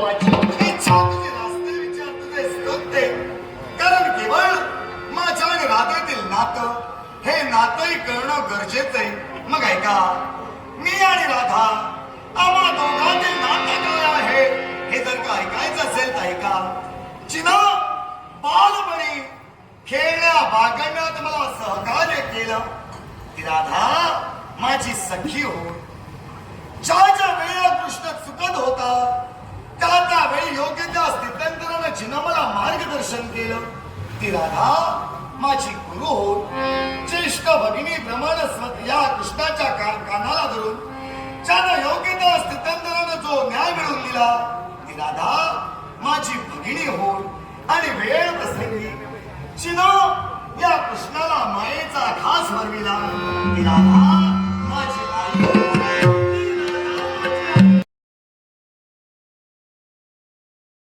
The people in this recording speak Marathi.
देवाची इच्छा तुझे रास्ते विचार तुझे स्तोत्रे, कारण केवळ माझ्या आणि राधेतील नातं हे नातंही करणं गरजेचं आहे. मग ऐका, मी आणि राधा आम्हा दोघांतील नातं काय आहे हे जर का ऐकायचं असेल तर ऐका. चिना बालपणी खेळण्या बागडण्यात मला सहकार्य केलं. ती राधा माझी सखी हो. ज्या वेळेला कृष्ण चुकत होता त्या वेळी योग्य त्या स्थित्यंतरानं जिनं मला मार्गदर्शन केलं. ती राधा माझी गुरु हो. ज्येष्ठ भगिनी प्रमाण या कृष्णाच्या कानाला धरून ज्यानं योग्य त्या स्थित्यंतरानं जो न्याय मिळवून दिला ती राधा माझी भगिनी हो. आणि वेळ प्रसंगी जिनं या कृष्णाला मायेचा घास भरविला ती राधा